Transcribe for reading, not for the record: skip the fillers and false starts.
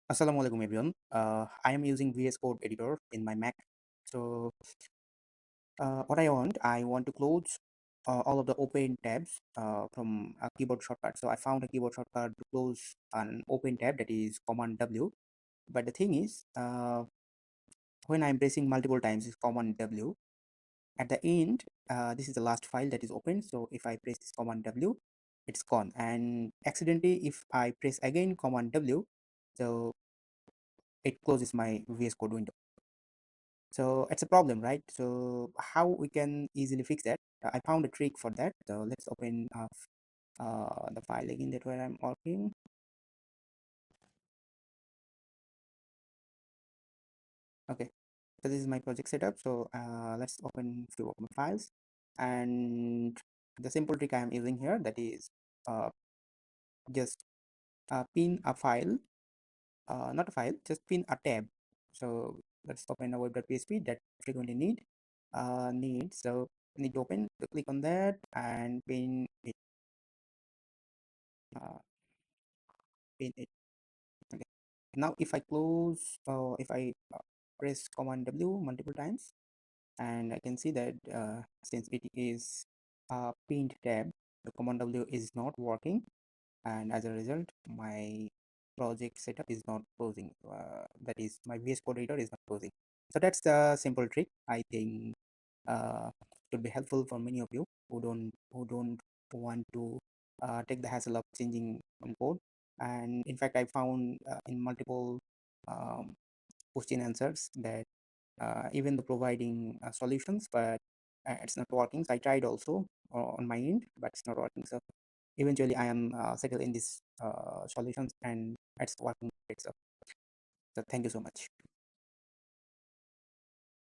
Assalamualaikum everyone. I am using VS Code editor in my Mac. So what I want to close all of the open tabs from a keyboard shortcut. So I found a keyboard shortcut to close an open tab, that is Command W. But the thing is, when I'm pressing multiple times is Command W. At the end, this is the last file that is open. So if I press this Command W, it's gone. And accidentally, if I press again Command W, so it closes my VS Code window. So it's a problem, right? So how we can easily fix that? I found a trick for that. So let's open up the file again that where I'm working. Okay, so this is my project setup. So let's open few of my files, and the simple trick I am using here, that is uh, just pin a file, not a file, just pin a tab. So let's open a web.php that frequently need. So need to open, to click on that and pin it. Uh, Pin it. Okay. Now if I close, if I press Command W multiple times, and I can see that since it is a pinned tab, the Command W is not working, and as a result my project setup is not closing. That is, my VS Code editor is not closing. So that's the simple trick. I think should be helpful for many of you who don't want to take the hassle of changing some code. And in fact, I found in multiple um, question answers that even the providing solutions, but it's not working. So I tried also on my end, but it's not working. So eventually I am settled in this solutions, and it's working great. So thank you so much.